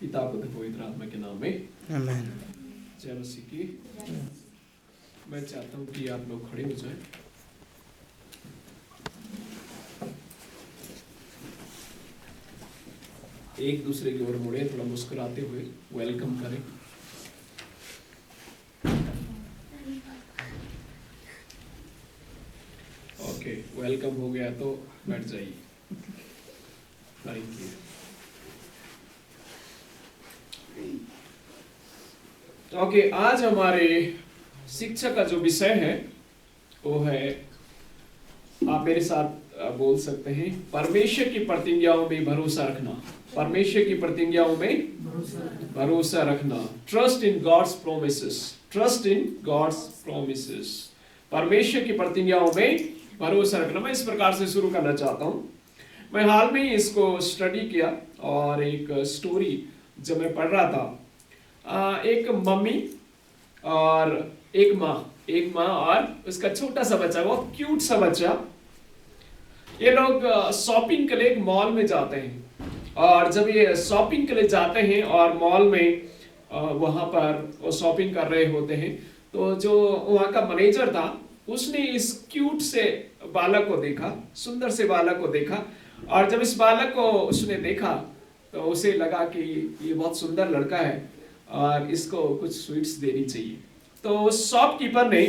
पिता पुत्र पवित्र आत्मा के नाम में आमीन। जय मसीह की। मैं चाहता हूँ कि आप लोग खड़े हो जाएं। एक दूसरे की ओर मुड़े, थोड़ा मुस्कुराते हुए वेलकम करें। ओके, वेलकम हो गया तो बैठ जाइए। Thank you. ओके, आज हमारे शिक्षा का जो विषय है वो है, आप मेरे साथ बोल सकते हैं, परमेश्वर की प्रतिज्ञाओं में भरोसा रखना। परमेश्वर की प्रतिज्ञाओं में भरोसा रखना। Trust in God's promises. Trust in God's promises. परमेश्वर की प्रतिज्ञाओं में भरोसा रखना। मैं इस प्रकार से शुरू करना चाहता हूँ। मैं हाल में ही इसको स्टडी किया और एक स्टोरी जब मैं पढ़ रहा था, एक मम्मी और एक माँ और उसका छोटा सा बच्चा, वो क्यूट सा बच्चा। ये लोग शॉपिंग के लिए एक मॉल में जाते हैं और जब ये शॉपिंग के लिए जाते हैं और मॉल में वहां पर वो शॉपिंग कर रहे होते हैं, तो जो वहां का मैनेजर था उसने इस क्यूट से बालक को देखा, सुंदर से बालक को देखा। और जब इस बालक को उसने देखा तो उसे लगा कि ये बहुत सुंदर लड़का है और इसको कुछ स्वीट्स देनी चाहिए। तो शॉपकीपर ने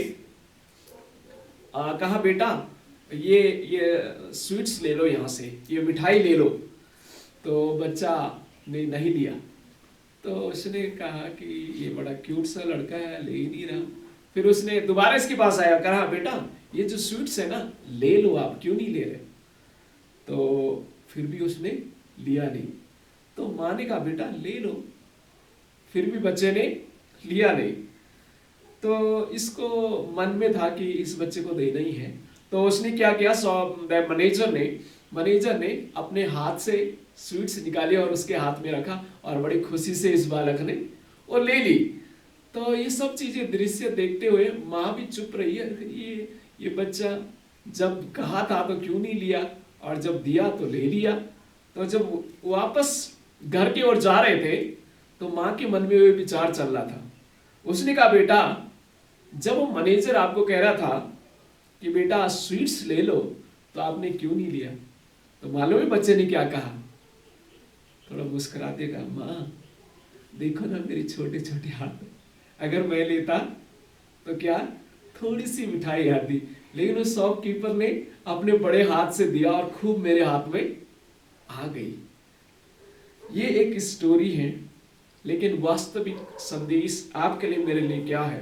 कहा, बेटा ये स्वीट्स ले लो, यहाँ से ये मिठाई ले लो। तो बच्चा ने नहीं लिया। तो उसने कहा कि ये बड़ा क्यूट सा लड़का है, ले ही नहीं रहा। फिर उसने दोबारा इसके पास आया, कहा, बेटा ये जो स्वीट्स है ना, ले लो, आप क्यों नहीं ले रहे? तो फिर भी उसने लिया नहीं। तो माँ ने कहा, बेटा ले लो। फिर भी बच्चे ने लिया नहीं। तो इसको मन में था कि इस बच्चे को देना ही है। तो उसने क्या किया, मैनेजर ने अपने हाथ से स्वीट्स निकाली और उसके हाथ में रखा और बड़ी खुशी से इस बालक ने वो ले ली। तो ये सब चीजें दृश्य देखते हुए माँ भी चुप रही है। ये बच्चा जब कहा था तो क्यों नहीं लिया, और जब दिया तो ले लिया। तो जब वापस घर की ओर जा रहे थे तो माँ के मन में वो विचार चल रहा था। उसने कहा, बेटा जब वो मैनेजर आपको कह रहा था कि बेटा स्वीट्स ले लो, तो आपने क्यों नहीं लिया? तो मालूम है बच्चे ने क्या कहा? थोड़ा मुस्कुराते कहा, माँ देखो ना मेरे छोटे छोटे हाथ, अगर मैं लेता तो क्या थोड़ी सी मिठाई आती, लेकिन उस शॉपकीपर ने अपने बड़े हाथ से दिया और खूब मेरे हाथ में आ गई। ये एक स्टोरी है, लेकिन वास्तविक संदेश आपके लिए मेरे लिए क्या है?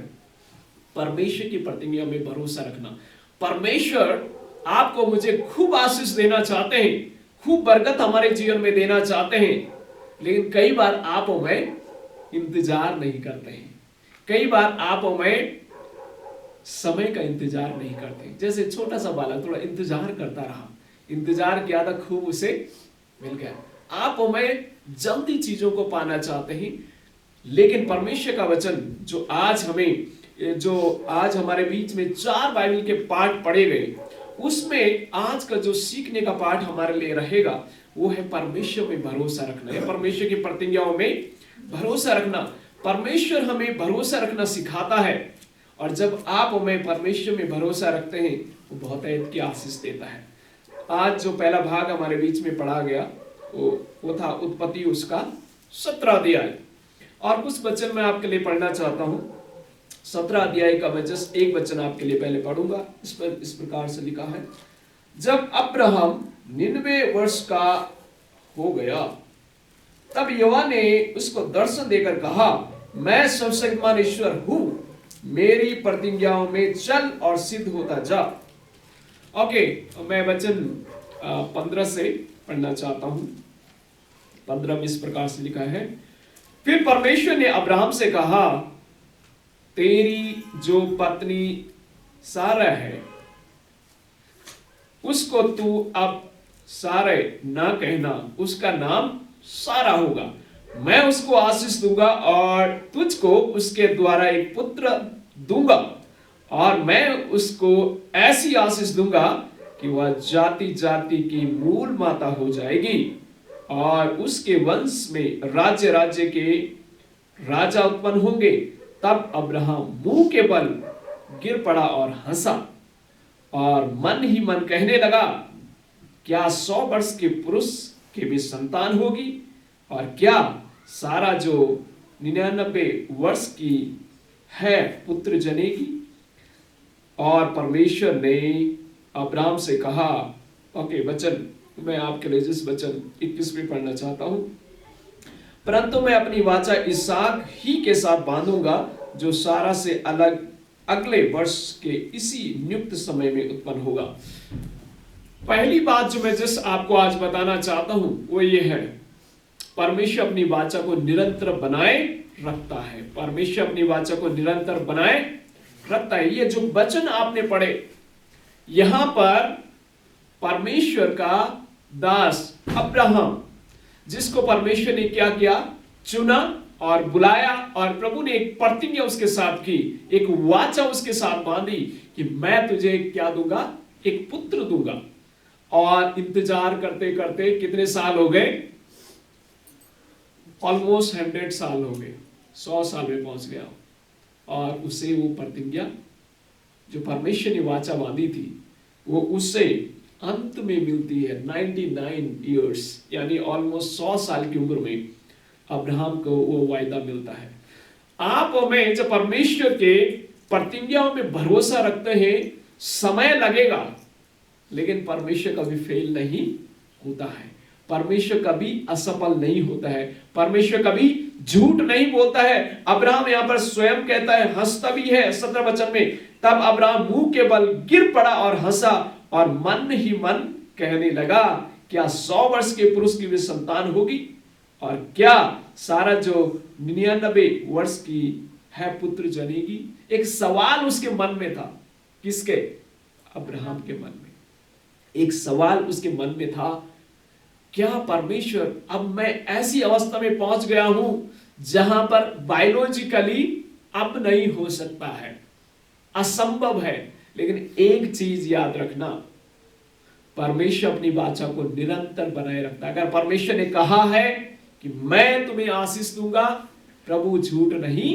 परमेश्वर की प्रतिज्ञा में भरोसा रखना। परमेश्वर आपको मुझे खूब आशीष देना चाहते हैं, खूब बरकत हमारे जीवन में देना चाहते हैं, लेकिन कई बार आप और मैं इंतजार नहीं करते हैं। कई बार आप और मैं समय का इंतजार नहीं करते। जैसे छोटा सा बालक थोड़ा इंतजार करता रहा, इंतजार किया था, खूब उसे मिल गया। आप और मैं जल्दी चीजों को पाना चाहते हैं, लेकिन परमेश्वर का वचन जो आज हमारे बीच में 4 बाइबल के पाठ पढ़े गए, उसमें आज का जो सीखने का पाठ हमारे लिए रहेगा वो है परमेश्वर में भरोसा रखना, है परमेश्वर की प्रतिज्ञाओं में भरोसा रखना। परमेश्वर हमें भरोसा रखना सिखाता है, और जब आप और मैं परमेश्वर में भरोसा रखते हैं वो बहुत की आशीष देता है। आज जो पहला भाग हमारे बीच में पढ़ा गया वो था उत्पत्ति, उसका 17 अध्याय। और कुछ वचन मैं आपके लिए पढ़ना चाहता हूँ। 17 अध्याय का मैं जस्ट एक वचन आपके लिए पहले पढ़ूंगा। इस प्रकार से लिखा है, जब अब्राहम 99 वर्ष का हो गया, तब यहोवा ने उसको दर्शन देकर कहा, मैं सर्वशक्तिमान ईश्वर हूं, मेरी प्रतिज्ञाओं में चल और सिद्ध होता जा। ओके, मैं वचन 15 से पढ़ना चाहता हूं। 15 में इस प्रकार से लिखा है, फिर परमेश्वर ने अब्राहम से कहा, तेरी जो पत्नी सारा है उसको तू अब सारे ना कहना, उसका नाम सारा होगा। मैं उसको आशीष दूंगा और तुझको उसके द्वारा एक पुत्र दूंगा, और मैं उसको ऐसी आशीष दूंगा कि वह जाति जाति की मूल माता हो जाएगी। और उसके वंश में राज्य राज्य के राजा उत्पन्न होंगे। तब अब्राहम मुंह के बल गिर पड़ा और हंसा और मन ही मन कहने लगा, क्या 100 वर्ष के पुरुष के भी संतान होगी? और क्या सारा जो 99 वर्ष की है पुत्र जनेगी? और परमेश्वर ने अब्राहम से कहा, ओके, वचन मैं आपके लिए जिस वचन 21 में पढ़ना चाहता हूं, परंतु मैं अपनी वाचा इसहाक ही के साथ बांधूंगा जो सारा से अलग अगले वर्ष के इसी नियुक्त समय में उत्पन्न होगा। पहली बात जो मैं जिस आपको आज बताना चाहता हूं वो ये है, परमेश्वर अपनी वाचा को निरंतर बनाए रखता है। परमेश्वर अपनी वाचा को निरंतर बनाए रखता है। ये जो वचन आपने पढ़े, यहां पर परमेश्वर का दास अब्राहम, जिसको परमेश्वर ने क्या किया, चुना और बुलाया, और प्रभु ने एक प्रतिज्ञा उसके साथ की, एक वाचा उसके साथ बांधी कि मैं तुझे क्या दूंगा, एक पुत्र दूंगा। और इंतजार करते करते कितने साल हो गए? ऑलमोस्ट 100 साल हो गए, 100 साल में पहुंच गया। और उसे वो प्रतिज्ञा जो परमेश्वर ने वाचा बांधी थी वो उससे अंत में मिलती है। 99 ईयर्स यानी ऑलमोस्ट 100 साल की उम्र में अब्राहम को वो वायदा मिलता है। आप हमें जब परमेश्वर के प्रतिज्ञाओं में भरोसा रखते हैं, समय लगेगा लेकिन परमेश्वर कभी फेल नहीं होता है, परमेश्वर कभी असफल नहीं होता है, परमेश्वर कभी झूठ नहीं बोलता है। अब्राहम यहां पर स्वयं कहता है, हंसता भी है 17 वचन में, तब अब्राहम मुंह के बल गिर पड़ा और हंसा और मन ही मन कहने लगा, क्या 100 वर्ष के पुरुष की भी संतान होगी? और क्या सारा जो 99 वर्ष की है पुत्र जनेगी? एक सवाल उसके मन में था। किसके? अब्राहम के मन में एक सवाल उसके मन में था, क्या परमेश्वर, अब मैं ऐसी अवस्था में पहुंच गया हूं जहां पर बायोलॉजिकली अब नहीं हो सकता है, असंभव है। लेकिन एक चीज याद रखना, परमेश्वर अपनी वाचा को निरंतर बनाए रखता है। अगर परमेश्वर ने कहा है कि मैं तुम्हें आशीष दूंगा, प्रभु झूठ नहीं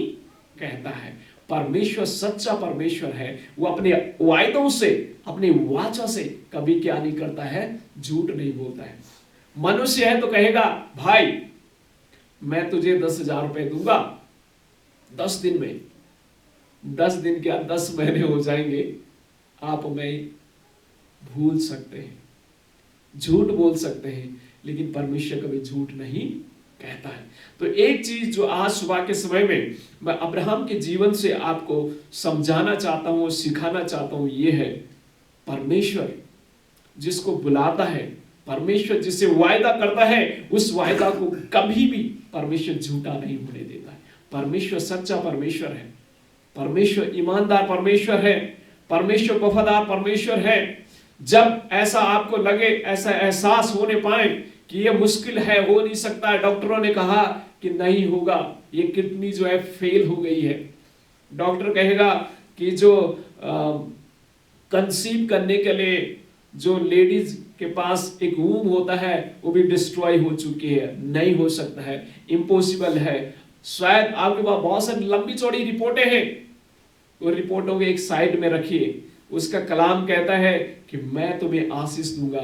कहता है। परमेश्वर सच्चा परमेश्वर है, वो अपने वायदों से, अपनी वाचा से कभी क्या नहीं करता है, झूठ नहीं बोलता है। मनुष्य है तो कहेगा, भाई मैं तुझे 10,000 रुपए दूंगा 10 दिन में, 10 दिन क्या 10 महीने हो जाएंगे, आप हमें भूल सकते हैं, झूठ बोल सकते हैं, लेकिन परमेश्वर कभी झूठ नहीं कहता है। तो एक चीज जो आज सुबह के समय में मैं अब्राहम के जीवन से आपको समझाना चाहता हूं, सिखाना चाहता हूं, ये है, परमेश्वर जिसको बुलाता है, परमेश्वर जिससे वायदा करता है, उस वायदा को कभी भी परमेश्वर झूठा नहीं होने देता है। परमेश्वर सच्चा परमेश्वर है, परमेश्वर ईमानदार परमेश्वर है, परमेश्वर वफादार परमेश्वर है। जब ऐसा आपको लगे, ऐसा एहसास होने पाए कि ये मुश्किल है, हो नहीं सकता है, डॉक्टरों ने कहा कि नहीं होगा, ये किडनी जो है फेल हो गई है, डॉक्टर कहेगा कि जो कंसीव करने के लिए जो लेडीज के पास एक वूम होता है वो भी डिस्ट्रॉय हो चुकी है, नहीं हो सकता है, इम्पॉसिबल है। शायद आपके पास बहुत सारी लंबी चौड़ी रिपोर्टें हैं, वो रिपोर्टों को एक साइड में रखिए। उसका कलाम कहता है कि मैं तुम्हें आशीष दूंगा।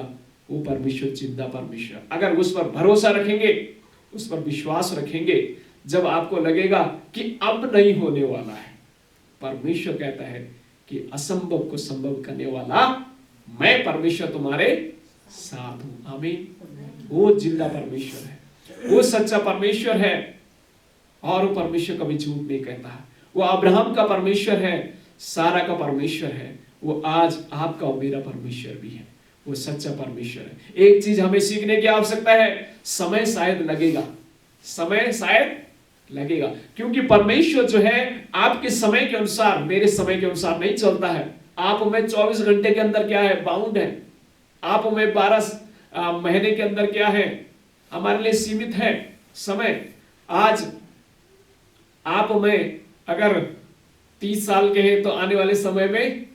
वो परमेश्वर जिंदा परमेश्वर, अगर उस पर भरोसा रखेंगे, उस पर विश्वास रखेंगे, जब आपको लगेगा कि अब नहीं होने वाला है, परमेश्वर कहता है कि असंभव को संभव करने वाला मैं परमेश्वर तुम्हारे साथ हूं। आमीन। वो जिंदा परमेश्वर है, वो सच्चा परमेश्वर है, और वो परमेश्वर कभी झूठ नहीं कहता है। वो अब्राहम का परमेश्वर है, सारा का परमेश्वर है, वो आज आपका और मेरा परमेश्वर भी है, वो सच्चा परमेश्वर है। एक चीज हमें सीखने की आवश्यकता है, समय शायद लगेगा, समय शायद लगेगा, क्योंकि परमेश्वर जो है आपके समय के अनुसार, मेरे समय के अनुसार नहीं चलता है। आप हमें 24 घंटे के अंदर क्या है, बाउंड है। आप हमें 12 महीने के अंदर क्या है, हमारे लिए सीमित है समय। आज आप हमें अगर 30 साल के हैं तो आने वाले समय में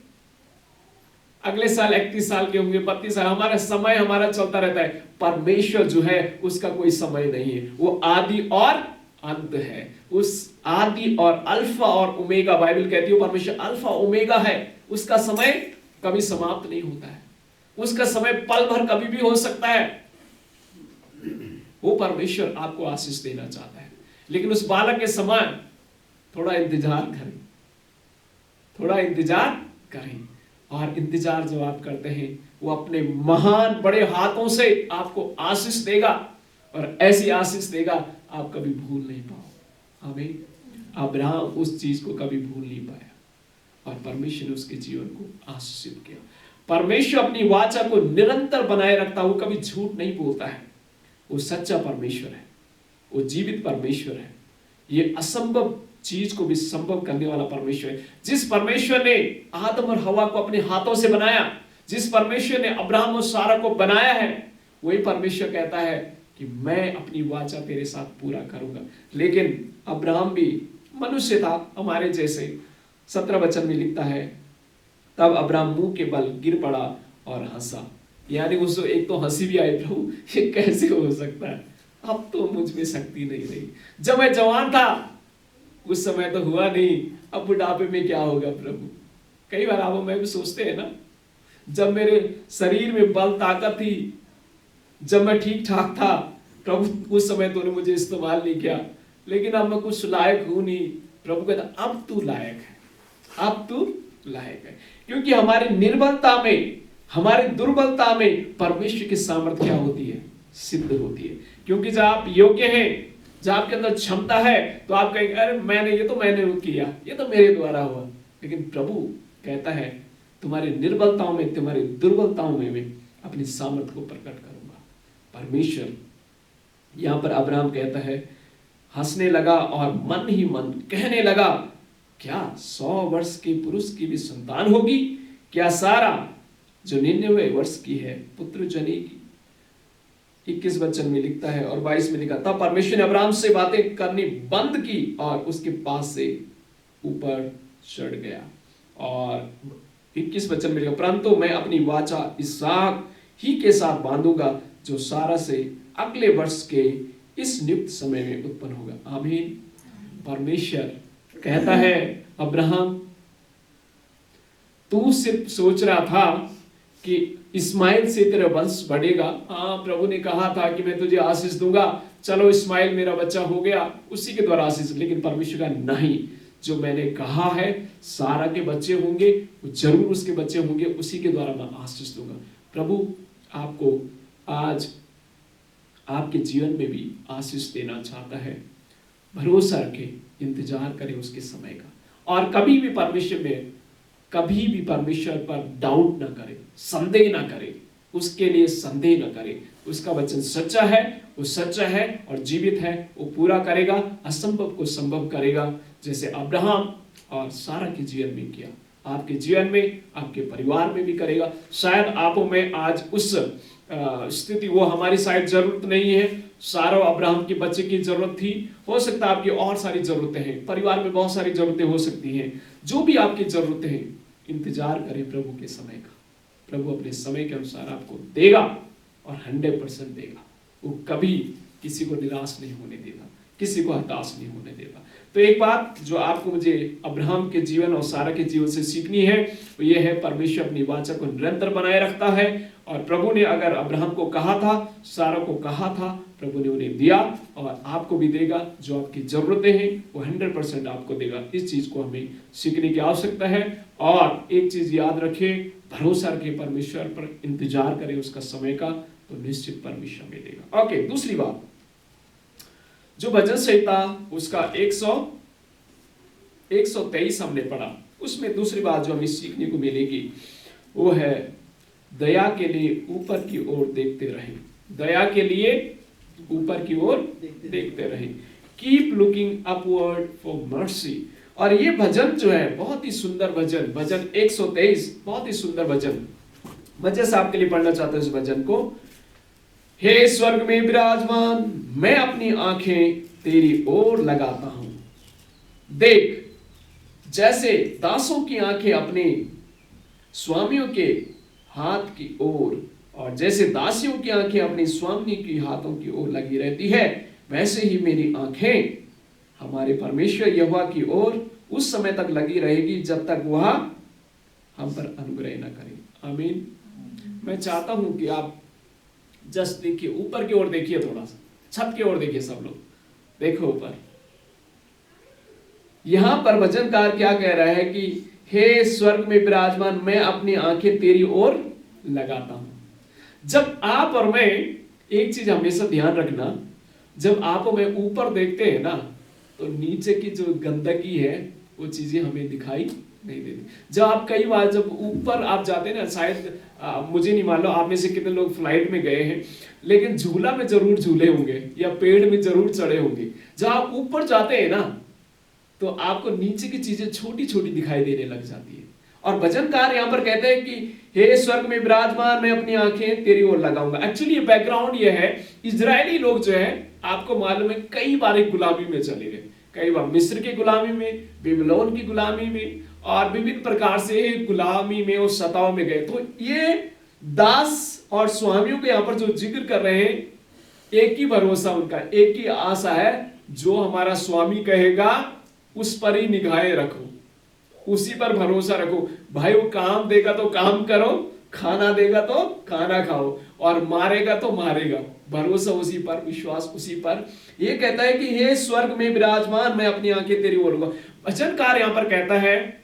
अगले साल 31 साल के होंगे, 32 साल, हमारा समय हमारा चलता रहता है। परमेश्वर जो है उसका कोई समय नहीं है, वो आदि और अंत है। उस आदि और अल्फा और ओमेगा, बाइबल कहती है परमेश्वर अल्फा ओमेगा है, उसका समय कभी समाप्त नहीं होता है, उसका समय पल भर कभी भी हो सकता है। वो परमेश्वर आपको आशीष देना चाहता है, लेकिन उस बालक के समान थोड़ा इंतजार करें, थोड़ा इंतजार करें। और इंतजार जब आप करते हैं, वो अपने महान बड़े हाथों से आपको आशीष देगा, और ऐसी आशीष देगा आप कभी भूल नहीं पाओ। आमीन। अब्राहम उस चीज को कभी भूल नहीं पाया, और परमेश्वर ने उसके जीवन को आशीषित किया। परमेश्वर अपनी वाचा को निरंतर बनाए रखता, वो कभी झूठ नहीं बोलता है। वो सच्चा परमेश्वर है, वो जीवित परमेश्वर है। ये असंभव चीज को भी संभव करने वाला परमेश्वर है। जिस परमेश्वर ने आदम और हवा को अपने हाथों से बनाया, जिस परमेश्वर ने अब्राहम और सारा को बनाया है, वही परमेश्वर कहता है कि मैं अपनी वाचा तेरे साथ पूरा करूंगा। लेकिन अब्राहम भी मनुष्य था हमारे जैसे। 17 वचन में लिखता है, तब अब्राहम मुंह के बल गिर पड़ा और हंसा। यानी उसको एक तो हंसी भी आई, प्रभु ये कैसे हो सकता है, अब तो मुझ में शक्ति नहीं रही। जब मैं जवान था उस समय तो हुआ नहीं, अब बुढ़ापे में क्या होगा प्रभु। कई बार आप मैं भी सोचते हैं ना, जब मेरे शरीर में बल ताकत थी, जब मैं ठीक ठाक था, प्रभु उस समय तूने मुझे इस्तेमाल नहीं किया, लेकिन अब मैं कुछ लायक हूं नहीं। प्रभु कहता अब तू लायक है, अब तू लायक है। क्योंकि हमारी निर्बलता में, हमारी दुर्बलता में परमेश्वर की सामर्थ्य क्या होती है, सिद्ध होती है। क्योंकि जब आप योग्य हैं, जब आपके अंदर क्षमता है, तो आप कहेंगे अरे मैंने किया, ये तो मेरे द्वारा हुआ। लेकिन प्रभु कहता है तुम्हारी निर्बलताओं में, तुम्हारी दुर्बलताओं में मैं अपनी सामर्थ्य को प्रकट करूंगा। परमेश्वर यहां पर अब्राहम कहता है, हंसने लगा और मन ही मन कहने लगा, क्या 100 वर्ष के पुरुष की भी संतान होगी? क्या सारा जो 99 वर्ष की है पुत्र जनेगी? 21 वचन में लिखता है और 22 में लिखा, तब परमेश्वर ने अब्राहम से बातें करनी बंद की और उसके पास से ऊपर चढ़ गया। और 21 वचन में लिखा, परंतु मैं अपनी वाचा इसहाक ही के साथ बांधूंगा, जो सारा से अगले वर्ष के इस नियुक्त समय में उत्पन्न होगा। आमीन। परमेश्वर कहता है, अब्राहम तू सिर्फ सोच रहा था कि इस्माइल से तेरा वंश बढ़ेगा। हाँ, प्रभु ने कहा था कि मैं तुझे आशीष दूंगा, चलो इस्माइल मेरा बच्चा हो गया, उसी के द्वारा आशीष। लेकिन परमेश्वर का नहीं, जो मैंने कहा है सारा के बच्चे होंगे, वो जरूर उसके बच्चे होंगे, उसी के द्वारा मैं आशीष दूंगा। प्रभु आपको आज आपके जीवन में भी आशीष देना चाहता है। भरोसा रखें, इंतजार करें उसके समय का, और कभी भी परमेश्वर पर डाउट ना करें, संदेह ना करें, उसके लिए संदेह ना करें। उसका वचन सच्चा है, वो सच्चा है और जीवित है, वो पूरा करेगा, असंभव को संभव करेगा, जैसे अब्राहम और सारा के जीवन में किया, आपके जीवन में, आपके परिवार में भी करेगा। शायद आपो में आज उस स्थिति, वो हमारी शायद जरूरत नहीं है, सारा अब्राहम के बच्चे की जरूरत थी, हो सकता है आपकी और सारी जरूरतें हैं, परिवार में बहुत सारी जरूरतें हो सकती हैं। जो भी आपकी जरूरतें हैं, इंतजार करें प्रभु के समय का। प्रभु अपने समय के अनुसार आपको देगा और 100% देगा। वो कभी किसी को निराश नहीं होने देगा, किसी को हताश नहीं होने देगा। तो एक बात जो आपको मुझे अब्राहम के जीवन और सारा के जीवन से सीखनी है, वो ये है, परमेश्वर अपनी वाचा को निरंतर बनाए रखता है। और प्रभु ने अगर अब्राहम को कहा था, सारा को कहा था, प्रभु ने उन्हें दिया और आपको भी देगा। जो आपकी जरूरतें हैं वो 100% आपको देगा। इस चीज को हमें सीखने की आवश्यकता है। और एक चीज याद रखें, भरोसा रखें परमेश्वर पर, इंतजार करें उसका समय का, तो निश्चित परमेश्वर में देगा। ओके, दूसरी बात, जो भजन संहिता उसका 123 हमने पढ़ा, उसमें दूसरी बात जो हमें सीखने को मिलेगी वो है, दया के लिए ऊपर की ओर देखते रहें। दया के लिए ऊपर की ओर देखते रहें। Keep looking upward for mercy. और ये भजन जो है बहुत ही सुंदर भजन, भजन 123 बहुत ही सुंदर भजन। मैं जैसे आपके लिए पढ़ना चाहता हूं इस भजन को। हे स्वर्ग में विराजमान, मैं अपनी आंखें तेरी ओर लगाता हूं। देख, जैसे दासों की आंखें अपने स्वामियों के हाथ की ओर, और जैसे दासियों की आंखें अपनी स्वामी की हाथों की ओर लगी रहती है, वैसे ही मेरी आंखें हमारे परमेश्वर यहोवा की ओर उस समय तक लगी रहेगी जब तक वह हम पर अनुग्रह न करे। आमीन। मैं चाहता हूं कि आप जस्ट देखिए, ऊपर की ओर देखिए, थोड़ा सा छत की ओर देखिए, सब लोग देखो ऊपर। यहां पर वचनकार क्या कह रहा है कि हे स्वर्ग में विराजमान, मैं अपनी आंखें तेरी ओर लगाता हूं। जब आप और मैं, एक चीज हमेशा ध्यान रखना, जब आप और मैं ऊपर देखते हैं ना, तो नीचे की जो गंदगी है वो चीजें हमें दिखाई नहीं देती। जब आप कई बार जब ऊपर आप जाते हैं ना, शायद मुझे नहीं मालूम आप में से कितने लोग फ्लाइट में गए हैं, लेकिन झूला में जरूर झूले होंगे या पेड़ में जरूर चढ़े होंगे। जब आप ऊपर जाते हैं ना, तो आपको नीचे की चीजें छोटी छोटी दिखाई देने लग जाती है। और भजनकार यहाँ पर कहते हैं कि हे स्वर्ग में विराजमान, मैं अपनी आंखें तेरी ओर लगाऊंगा। एक्चुअली ये बैकग्राउंड ये है, इजरायली लोग जो है, आपको मालूम है कई बार एक गुलामी में चले गए, कई बार मिस्र की गुलामी में, बेबीलोन की गुलामी में, और विभिन्न प्रकार से गुलामी में और सताव में गए। तो ये दास और स्वामियों के यहाँ पर जो जिक्र कर रहे हैं, एक ही भरोसा उनका, एक ही आशा है, जो हमारा स्वामी कहेगा उस पर ही निगाहें रखो, उसी पर भरोसा रखो। भाई वो काम देगा तो काम करो, खाना देगा तो खाना खाओ, और मारेगा तो मारेगा, भरोसा उसी पर, विश्वास उसी पर। ये कहता है कि हे स्वर्ग में विराजमान, मैं अपनी आंखें तेरी ओर लूंगा। वचनकार यहां पर कहता है,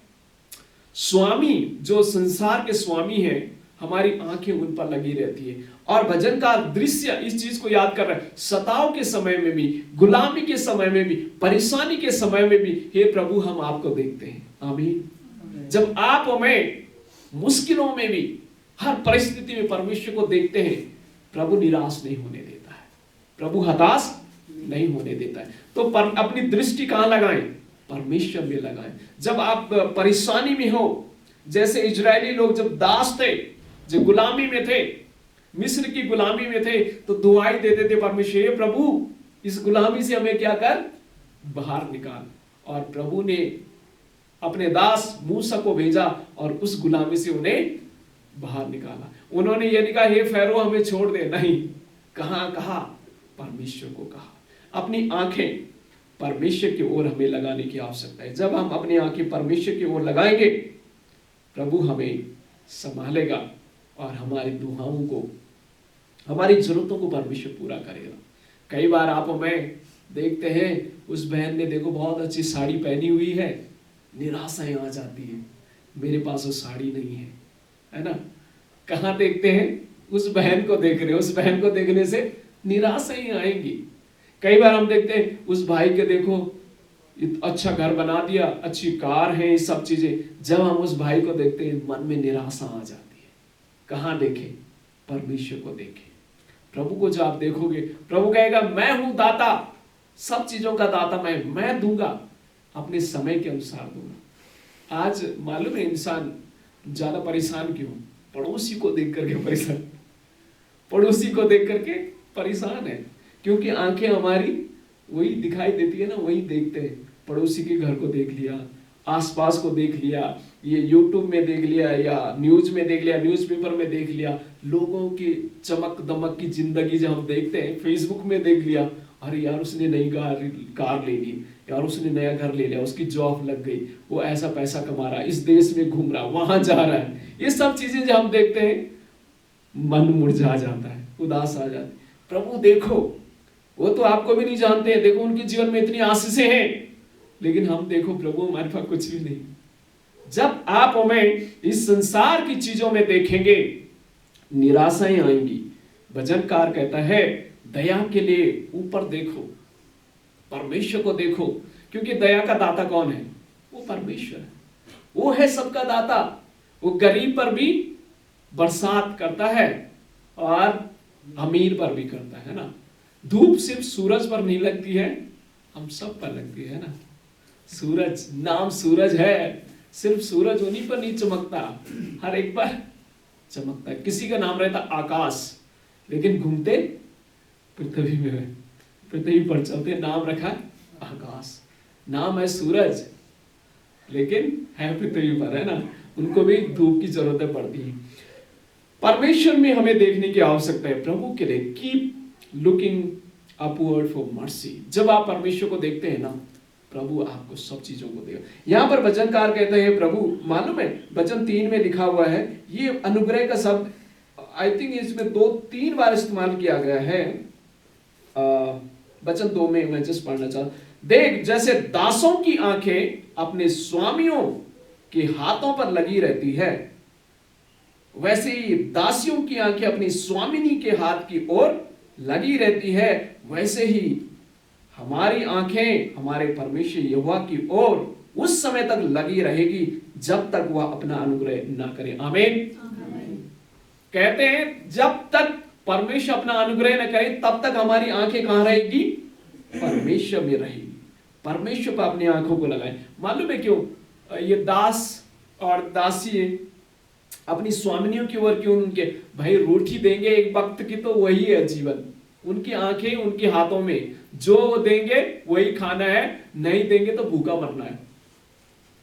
स्वामी जो संसार के स्वामी हैं, हमारी आंखें उन पर लगी रहती है। और भजन का दृश्य इस चीज को याद कर रहा है, सताव के समय में भी, गुलामी के समय में भी, परेशानी के समय में भी, हे प्रभु हम आपको देखते हैं। आमीन। जब आप हमें मुश्किलों में भी, हर परिस्थिति में परमेश्वर को देखते हैं, प्रभु निराश नहीं होने देता है, प्रभु हताश नहीं होने देता है। तो अपनी दृष्टि कहां लगाएं? परमेश्वर में लगाएं। जब आप परेशानी में हो, जैसे इजरायली लोग जब दास थे, जो गुलामी में थे, मिस्र की गुलामी में थे, तो दुआई देते थे परमेश्वर, हे प्रभु इस गुलामी से हमें क्या कर, बाहर निकाल। और प्रभु ने अपने दास मूसा को भेजा और उस गुलामी से उन्हें बाहर निकाला। उन्होंने ये नहीं कहा हे फैरो हमें छोड़ दे, नहीं, कहा परमेश्वर को कहा। अपनी आंखें परमेश्वर की ओर हमें लगाने की आवश्यकता है। जब हम अपनी आंखें परमेश्वर की ओर लगाएंगे, प्रभु हमें संभालेगा और हमारी दुआओं को, हमारी जरूरतों को परमेश्वर पूरा करेगा। कई बार आप हमें देखते हैं, उस बहन ने देखो बहुत अच्छी साड़ी पहनी हुई है, निराशाएं आ जाती है, मेरे पास वो साड़ी नहीं है ना। कहाँ देखते हैं? उस बहन को देख रहे, उस बहन को देखने से निराशाएं आएंगी। कई बार हम देखते हैं उस भाई के, देखो अच्छा घर बना दिया, अच्छी कार है, ये सब चीजें, जब हम उस भाई को देखते हैं मन में निराशा आ जाती है। कहाँ देखें? परमेश्वर को देखें। प्रभु को जब आप देखोगे, प्रभु कहेगा मैं हूं दाता, सब चीजों का दाता मैं दूंगा, अपने समय के अनुसार दूंगा। आज मालूम है इंसान ज्यादा परेशान क्यों? पड़ोसी को देख करके परेशान, पड़ोसी को देख करके परेशान है, क्योंकि आंखें हमारी वही दिखाई देती है ना, वही देखते हैं। पड़ोसी के घर को देख लिया, आसपास को देख लिया, ये यूट्यूब में देख लिया, या न्यूज में देख लिया, न्यूज़पेपर में देख लिया, लोगों की चमक दमक की जिंदगी जब हम देखते हैं, फेसबुक में देख लिया, अरे यार उसने नई कार ले ली, यार उसने नया घर ले लिया, उसकी जॉब लग गई, वो ऐसा पैसा कमा रहा है, इस देश में घूम रहा, वहां जा रहा है। ये सब चीजें जब हम देखते हैं, मन मुरझा जाता है, उदास आ जाती है। प्रभु देखो, वो तो आपको भी नहीं जानते हैं, देखो उनके जीवन में इतनी आशीषें हैं, लेकिन हम देखो प्रभु हमारे पास कुछ भी नहीं। जब आप हमें इस संसार की चीजों में देखेंगे, निराशाएं आएंगी। भजनकार कहता है दया के लिए ऊपर देखो, परमेश्वर को देखो, क्योंकि दया का दाता कौन है? वो परमेश्वर है, वो है सबका दाता। वो गरीब पर भी बरसात करता है और अमीर पर भी करता है ना। धूप सिर्फ सूरज पर नहीं लगती है, हम सब पर लगती है ना। सूरज, नाम सूरज है, सिर्फ सूरज उन्हीं पर नहीं चमकता, हर एक पर चमकता है। किसी का नाम रहता आकाश, लेकिन घूमते पृथ्वी में है, पृथ्वी पर चलते, नाम रखा आकाश। नाम है सूरज, लेकिन है पृथ्वी पर, है ना। उनको भी धूप की जरूरत पड़ती है। परमेश्वर में हमें देखने की आवश्यकता है प्रभु के लिए। Keep looking upward for mercy. जब आप परमेश्वर को देखते हैं ना, प्रभु आपको सब चीजों को देगा। यहाँ पर वचनकार कहते हैं प्रभु, मालूम है वचन 3 में लिखा हुआ है, ये अनुग्रह का शब्द आई थिंक इसमें 2-3 बार इस्तेमाल किया गया है। वचन 2 में मैं जस्ट पढ़ना चाहता, देख जैसे दासों की आंखें अपने स्वामियों के हाथों पर लगी रहती है, वैसे ही दासियों की आंखें अपनी स्वामिनी के हाथ की ओर लगी रहती है, वैसे ही हमारी आंखें हमारे परमेश्वर यहोवा की ओर उस समय तक लगी रहेगी जब तक वह अपना अनुग्रह ना करे। आमीन। कहते हैं जब तक परमेश्वर अपना अनुग्रह न करे तब तक हमारी आंखें कहां रहेगी? परमेश्वर में रहेगी। परमेश्वर पर अपनी आंखों को लगाएं। मालूम है क्यों? ये दास और दासी अपनी स्वामिनियों की ओर क्यों? उनके भाई रोटी देंगे एक वक्त की तो वही है जीवन। उनकी आंखें उनके हाथों में, जो देंगे वही खाना है, नहीं देंगे तो भूखा मरना है।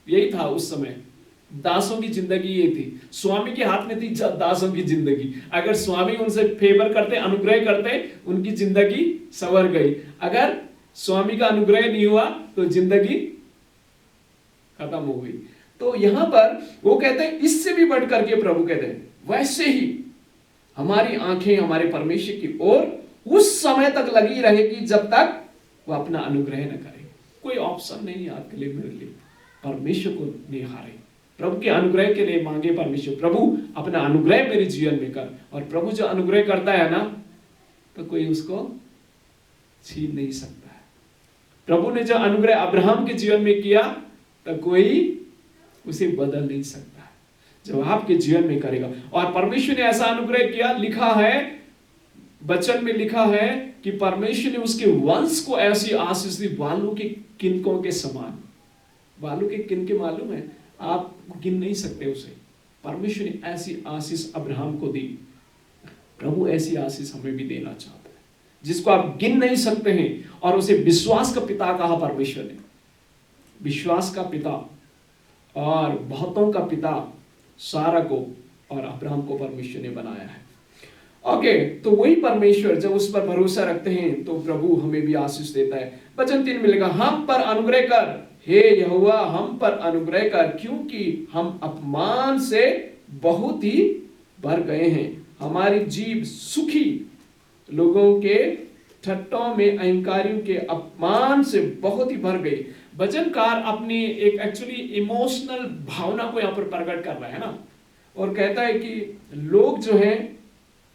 यही था उस समय। दासों की जिंदगी ये थी, स्वामी के हाथ में थी दासों की जिंदगी। अगर स्वामी उनसे फेवर करते, अनुग्रह करते, उनकी जिंदगी संवर गई। अगर स्वामी का अनुग्रह नहीं हुआ तो जिंदगी खत्म हो गई। तो यहां पर वो कहते हैं इससे भी बढ़ करके प्रभु कहते हैं वैसे ही हमारी आंखें हमारे परमेश्वर की ओर उस समय तक लगी रहेगी जब तक वो अपना अनुग्रह न करे। कोई ऑप्शन नहीं है आपके लिए मेरे लिए, परमेश्वर को निहारे, प्रभु के अनुग्रह के लिए मांगे परमेश्वर, प्रभु अपना अनुग्रह मेरे जीवन में कर। और प्रभु जो अनुग्रह करता है ना, तो कोई उसको छीन नहीं सकता है। प्रभु ने जो अनुग्रह अब्राहम के जीवन में किया तो कोई उसे बदल नहीं सकता है, जो आपके जीवन में करेगा। और परमेश्वर ने ऐसा अनुग्रह किया, लिखा है वचन में लिखा है कि परमेश्वर ने उसके वंश को ऐसी आशीष दी बालू के किनकों के समान। बालू के किनके मालूम है? आप गिन नहीं सकते उसे। परमेश्वर ने ऐसी आशीष अब्राहम को दी। प्रभु ऐसी आशीष हमें भी देना चाहता है जिसको आप गिन नहीं सकते हैं। और उसे विश्वास का पिता कहा परमेश्वर ने, विश्वास का पिता और बहुतों का पिता सारा को और अब्राहम को परमेश्वर ने बनाया है। ओके, तो वही परमेश्वर जब उस पर भरोसा रखते हैं तो प्रभु हमें भी आशीष देता है। वचन 3 में लिखा, हम पर अनुग्रह कर हे यहोवा, हम पर अनुग्रह कर, क्योंकि हम अपमान से बहुत ही भर गए हैं। हमारी जीभ सुखी लोगों के ठट्टों में, अहंकारियों के अपमान से बहुत ही भर गई। वचनकार अपनी एक एक्चुअली इमोशनल भावना को यहाँ पर प्रकट कर रहा है ना, और कहता है कि लोग जो हैं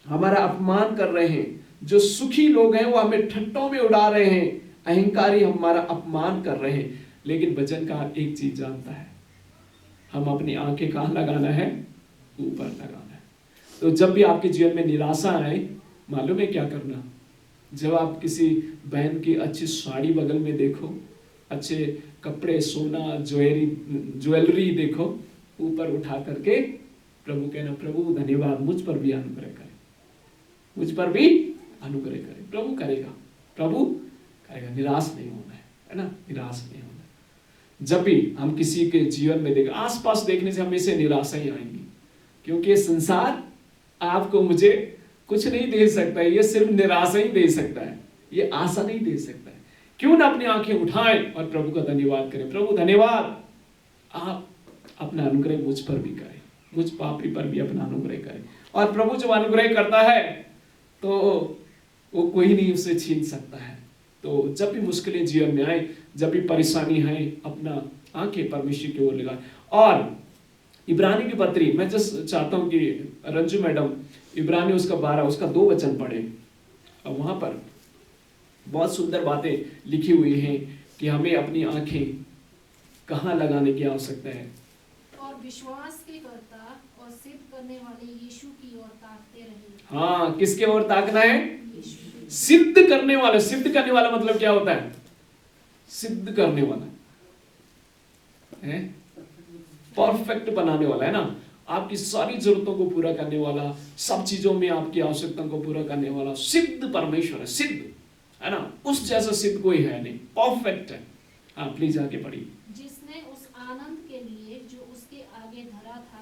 हमारा अपमान कर रहे हैं, जो सुखी लोग हैं वो हमें ठट्टों में उड़ा रहे हैं, अहंकारी हमारा अपमान कर रहे हैं। लेकिन वचनकार एक चीज जानता है, हम अपनी आंखें कहां लगाना है? ऊपर लगाना है। तो जब भी आपके जीवन में निराशा आए, मालूम है क्या करना? जब आप किसी बहन की अच्छी साड़ी बगल में देखो, अच्छे कपड़े, सोना, ज्वेलरी देखो, ऊपर उठा करके प्रभु कहना, प्रभु धन्यवाद, मुझ पर भी अनुग्रह करे, मुझ पर भी अनुग्रह करे। प्रभु करेगा, प्रभु करेगा। निराश नहीं होना है ना, निराश नहीं होना। जब भी हम किसी के जीवन में देखें, आसपास देखने से हमेशा निराशा ही आएंगी, क्योंकि संसार आपको मुझे कुछ नहीं दे सकता है, ये सिर्फ निराशा ही दे सकता है, ये आशा नहीं दे सकता है। क्यों ना अपनी आंखें उठाएं और प्रभु का धन्यवाद करें। प्रभु धन्यवाद, आप अपना अनुग्रह मुझ पर भी करें, मुझ पापी पर भी अपना अनुग्रह करें। और प्रभु जब अनुग्रह करता है तो वो कोई नहीं उसे छीन सकता है। तो जब भी मुश्किलें जीवन में आए, जब भी परेशानी है, अपना आंखें परमेश्वर की ओर लगाएं। और इब्रानी की पत्री, मैं जस्ट चाहता हूं कि रंजू मैडम इब्रानी उसका 12 उसका 2 वचन पढ़े। और वहां पर बहुत सुंदर बातें लिखी हुई हैं कि हमें अपनी आंखें कहां लगाने की आवश्यकता है। और विश्वास के कर्ता और सिद्ध करने वाले यीशु की ओर ताकते रहे। हाँ, किसके ओर ताकना है? सिद्ध करने वाला। सिद्ध करने वाला मतलब क्या होता है? सिद्ध करने वाला है, परफेक्ट बनाने वाला है ना, आपकी सारी जरूरतों को पूरा करने वाला, सब चीजों में आपकी आवश्यकताओं को पूरा करने वाला सिद्ध परमेश्वर है। सिद्ध है ना, उस जैसा सिद्ध कोई है नहीं, परफेक्ट है। हाँ प्लीज आगे पढ़िए। जिसने उस आनंद के लिए जो उसके आगे धरा था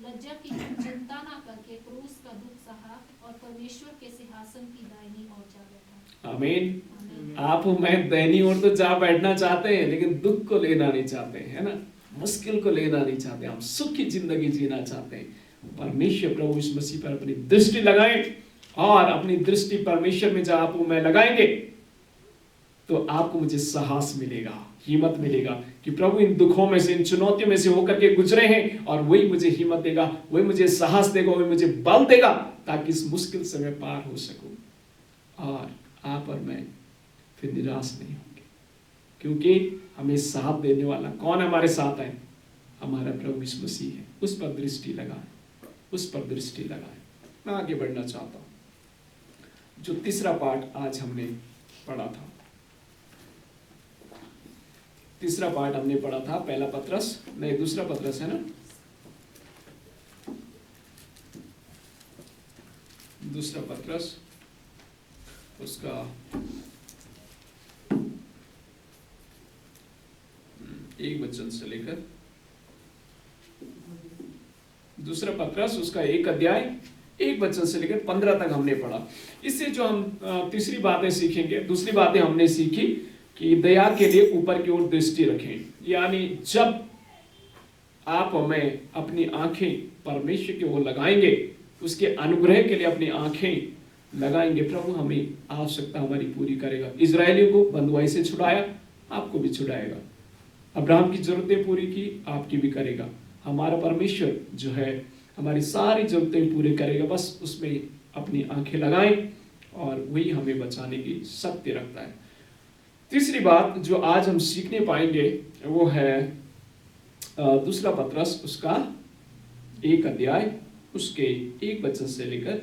लज्जा की चिंता ना करके क्रूस का दुख सहा और परमेश्वर के सिंहासन की दाहिनी ओर जा बैठा। आमीन। आमीन। आप और मैं दाहिनी ओर तो जा बैठना चाहते हैं, लेकिन दुख को लेना नहीं चाहते, है ना, मुश्किल को लेना नहीं चाहते, हम सुखी जिंदगी जीना चाहते हैं। परमेश्वर प्रभु यीशु मसीह पर अपनी दृष्टि लगाएं, और अपनी दृष्टि परमेश्वर में जब आप और मैं लगाएंगे तो आपको मुझे साहस मिलेगा, हिम्मत मिलेगा कि प्रभु इन दुखों में से, इन चुनौतियों में से होकर के गुजरे हैं, और वही मुझे हिम्मत देगा, वही मुझे साहस देगा, वही मुझे बल देगा, ताकि इस मुश्किल समय पार हो सकूं, और आप और मैं फिर निराश नहीं होंगे, क्योंकि हमें साथ देने वाला कौन हमारे साथ है? हमारा प्रभु यीशु मसीह है। उस पर दृष्टि लगाएं, उस पर दृष्टि लगाएं। मैं आगे बढ़ना चाहता हूं। जो तीसरा पाठ आज हमने पढ़ा था, तीसरा पाठ हमने पढ़ा था पहला पत्रस, नहीं दूसरा पत्रस है ना, दूसरा पत्रस, उसका 1 वचन से लेकर, दूसरा पत्रस उसका 1 अध्याय 1 वचन से लेकर 15 तक हमने पढ़ा। इससे जो हम तीसरी बातें सीखेंगे, दूसरी बातें हमने सीखी कि दया के लिए ऊपर की ओर दृष्टि रखें। यानी जब आप और मैं अपनी आंखें परमेश्वर की ओर लगाएंगे, उसके अनुग्रह के लिए अपनी आंखें लगाएंगे, प्रभु हमें आवश्यकता हमारी पूरी करेगा। इजरायलियों को बंधुआई से छुड़ाया, आपको भी छुड़ाएगा। अब्राहम की जरूरतें पूरी की, आपकी भी करेगा। हमारा परमेश्वर जो है हमारी सारी जरूरतें पूरी करेगा, बस उसमें अपनी आंखें लगाएं, और वही हमें बचाने की शक्ति रखता है। तीसरी बात जो आज हम सीखने पाएंगे वो है दूसरा पत्रस उसका 1 अध्याय उसके 1 वचन से लेकर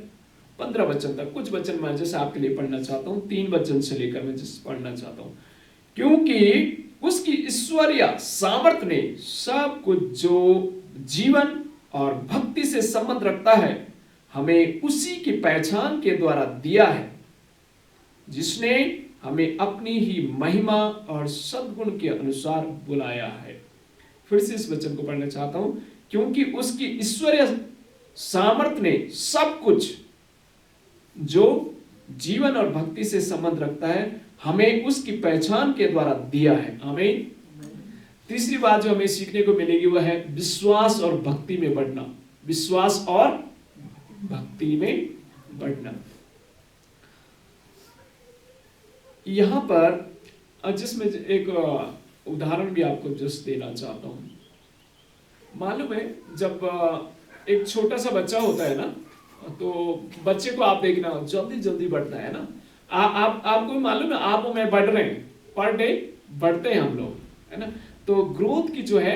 15 वचन तक। कुछ वचन मैं जैसे आपके लिए पढ़ना चाहता हूँ, 3 वचन से लेकर मैं जैसे पढ़ना चाहता हूँ। क्योंकि उसकी ईश्वरीय सामर्थ्य ने सब कुछ जो जीवन और भक्ति से संबंध रखता है हमें उसी की पहचान के द्वारा दिया है, जिसने हमें अपनी ही महिमा और सद्गुण के अनुसार बुलाया है। फिर से इस वचन को पढ़ना चाहता हूं। क्योंकि उसकी ईश्वरीय सामर्थ्य ने सब कुछ जो जीवन और भक्ति से संबंध रखता है हमें उसकी पहचान के द्वारा दिया है। आमीन। तीसरी बात जो हमें सीखने को मिलेगी वह है विश्वास और भक्ति में बढ़ना। विश्वास और भक्ति में बढ़ना। यहां पर जिसमें एक उदाहरण भी आपको जस्ट देना चाहता हूं। मालूम है जब एक छोटा सा बच्चा होता है ना, तो बच्चे को आप देखना जल्दी जल्दी बढ़ता है ना। आपको मालूम है आप और मैं बढ़ रहे हैं, पर डे बढ़ते हैं हम लोग, है ना। तो ग्रोथ की जो है